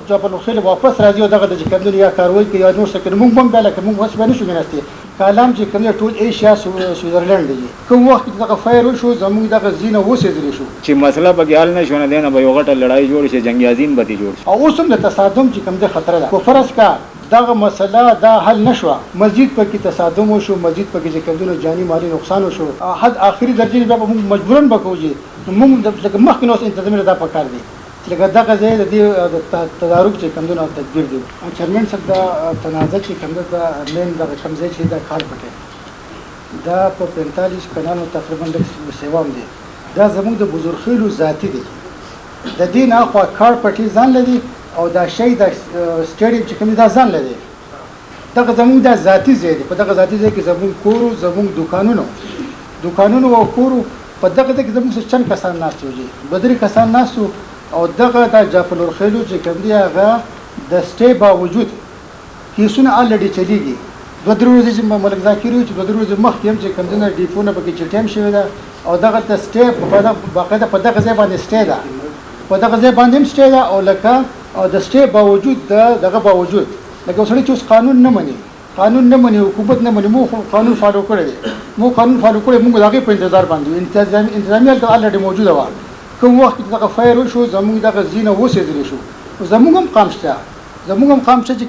جاپل خیل واپس راځي او دغه د کومدن یا کاروي کې یا نور څه کې موږ هم بل کې موږ وس باندې شو ګناستي کالام چې کوم ټول ایشیا سویزرلند دی کوم وخت دغه فایر شو زموږ دغه زینه وسېدل شو چې مسله به ګال نه شونه دینه به یو غټه لړای جوړ شي جنگي عظیم به جوړ شي او اوس هم د تصادم چې کوم د خطر ده کو فرض کا دغه مسله دا حل نشوه مزید پکې تصادم وشو مزید پکې چې کومونو جانی مالی نقصان وشو حد اخري درجه به موږ مجبورن بکوږي موږ د مخکې نو تنظیم دا پکار دي لکه دغه ځای د تدارک چې کومونو تدبیر دي چیرمن صاحب دا تنازع چې کوم دا مین دغه کمزې چې دا کار پټه دا په 45 کلونو تقریبا د سیوام دي دا زموږ د بزرګخیلو ذاتی دي د دین اخوا کار پټي ځان لري او دا شی د سټیډیم چې کوم دا ځان لري دغه زموږ د ذاتی ځای دی په دغه ذاتی ځای کې زموږ کورو زموږ دکانونو او کورو په دغه ځای کې زموږ چند کسان ناست وي بدري کسان ناست او دغه د جاپل ورخیلو چې کوم دی هغه د سټې باوجود کیسونه الډي چلیږي دوه درې ورځې چې ملک ذاکر چې دوه درې ورځې مخکې هم چې کوم دنه ډیپونه پکې چټیم شوی دا او دغه د سټې په باقاعده په دغه ځای باندې سټې ده په دغه ځای باندې هم سټې ده او لکه او د سټې باوجود دغه باوجود لکه وسړي چې قانون نه مني حکومت نه مني مو قانون فالو کړی موږ دغه په انتظار باندې انتظامیه د الډي موجوده و کوم وخت دغه فایر شو زموږ دغه زینه وسېدل شو زموږ هم قام شته چې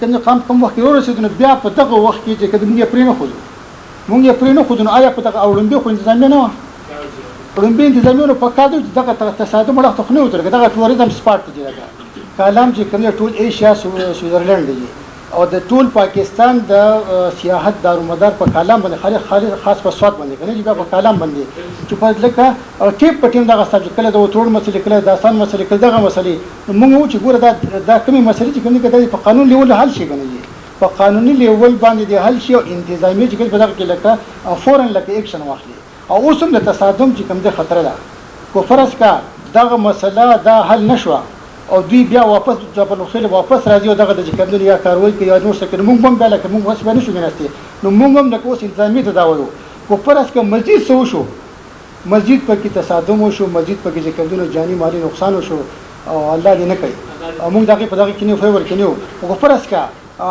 کوم وخت ورسېدو نو بیا په دغه وخت کې چې موږ یې پرې نه خو نو آیا په دغه اولمبي خو انتظامیه نه و اولمبي انتظامیه په کادو دغه تصادم وړاندې خو نه وتر دغه ټوریزم سپاټ دی کالام چې کوم ټول ایشیا سویزرلند دی او د ټول پاکستان د سیاحت دارومدار په کالام باندې خاص په سواد باندې کنه چې په کالام باندې چې په لکه ټیپ په ټیم دغه سبجیکټ کله د وټول مسلې کله د آسان مسلې کله دغه مسلې موږ چې ګوره دا کومې مسلې چې کوم کې په قانون لیول حل شي کنه په قانوني لیول باندې د حل شي او انتظامی چې په دغه کې لکه فورن لکه اکشن واخلي او اوس هم د تصادم چې کوم د خطر ده کو فرض کا دغه مسله دا حل نشوه او دوی بیا واپس جاپل خیل واپس راځي او دغه د کومدن یا کاروي کې یا نور څه کې موږ هم بل کې موږ وس باندې شو ګناستي نو موږ هم د کوس انتظامی تداولو کو پرس کې مزید شو مزید پکې تصادم وشو مزید پکې چې کومدن جانی مالی نقصان وشو او الله دې نه کوي موږ دغه په دغه کې نه فیور کې نه او پرس کا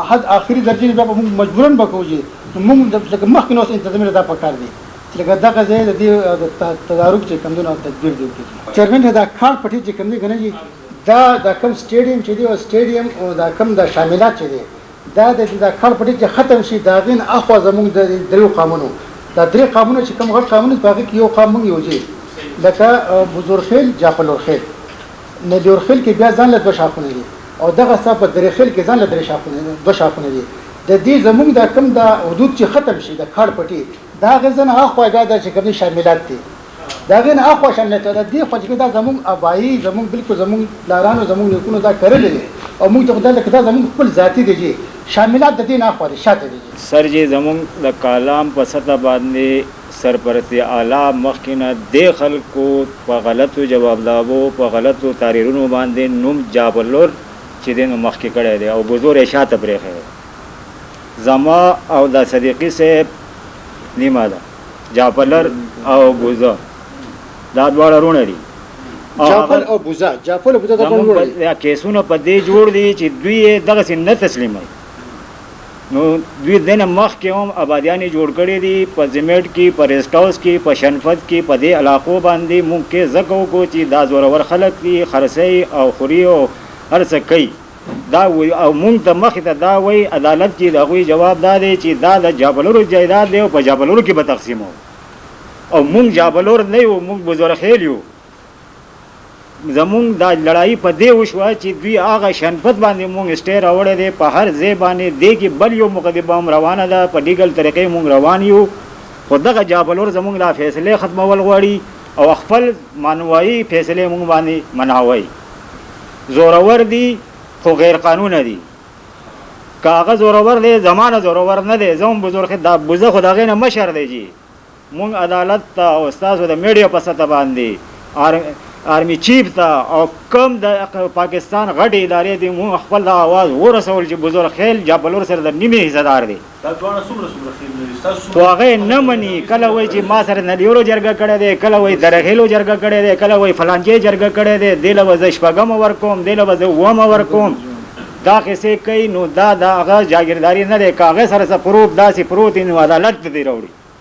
حد اخري درجه به موږ مجبورن بکوږي موږ د مخکې نو تنظیم دا پکار دي لکه دغه ځای د تدارک چې کومدن تدبیر دی چیرمن دا کار پټي چې کوم دی غنځي دا کوم سټیډیم چې دی او سټیډیم او دا کوم د شاملات چې دی دا د کار پټي چې ختم شي دا غین اخو زموږ د درو قانونو دا درې قانونو چې کوم غټ قانون باقي کې یو قانون یوځي لکه بزرګخیل جاپل ورخیل نه ورخیل کې بیا ځان له دوه شاخونه دي او دغه صاحب درخیل کې ځان له درې شاخونه دوه شاخونه دي د دې زموږ د کوم د حدود چې ختم شي د کار پټي دا غزن اخو دا چې کوم شاملات دي دا غن اخو شاملات دي خو چې دا زموږ ابایي زموږ بالکل زموږ لارانو زموږ نیکونو دا کړل دي او موږ ته دا لکه دا زموږ خپل ذاتی دي شاملات د دین اخو شاته دي سر جی زموږ د کالام په سطح باندې سرپرستی اعلی مخکینه د خلکو په غلطو جوابدابو په غلطو تحریرونو باندې نوم جابلور چې دین مخکې کړی دی او بزور شاته پرېخه زما او د صدیقی صاحب نیمه ده جابلر او بوزا دا دواړه رونه دي جاپل او بوزا دا ټول یا کیسونه په دې جوړ دي چې دوی دغه سن نه تسلیمای نو دوی دنه مخ کې هم آبادیانی جوړ کړي دي په زمیټ کې په ریسټ هاوس کې په شنفت کې په دې علاقو باندې مونږ کې زکو کو چې دا زورور خلک دي خرسي او خوري او هر څه کوي دا وی او مونږ د مخ ته دا وی عدالت کې دا وی جواب دی چې دا د جابلورو جایداد دی او په جابلورو کې به تقسیمو او مونږ جابلور نه یو مونږ بزرګ خیل یو زمونږ دا لړای په دې وشوه چې دوی هغه شنفت باندې مونږ سټیر راوړی دی په هر ځای باندې دی کې بل یو مقدمه هم روانه ده په لیګل طریقې مونږ روان یو خو دغه جابلور زمونږ دا فیصلې ختمول غواړي او خپل مانوایي فیصلې مونږ باندې مناوي زورور دي خو غیر قانونه دي کاغذ زورور دی زمانه زورور نه دی زموږ بزرګ دا بوزه خو دغه نه مشر دی جی مونږ عدالت ته او استاد د میډیا په سطح باندې آرمی چیف ته او کم د پاکستان غټي ادارې دي مونږ خپل د आवाज ورسول چې بزرګ خیل جابلور سره د نیمه حصدار دي دا څومره خیل لري تاسو خو هغه نه مني کله وای چې ما سره نلیورو جرګه کړی دی کله وای درخیلو جرګه کړی دی کله وای فلانجې جرګه کړی دی دله وز شپګم ورکوم دله وز ووم ورکوم دا قصې کوي نو دا د هغه جاګیرداري نه دی، که هغه سره څه پروف داسې پروت وي نو عدالت ته دې راوړي.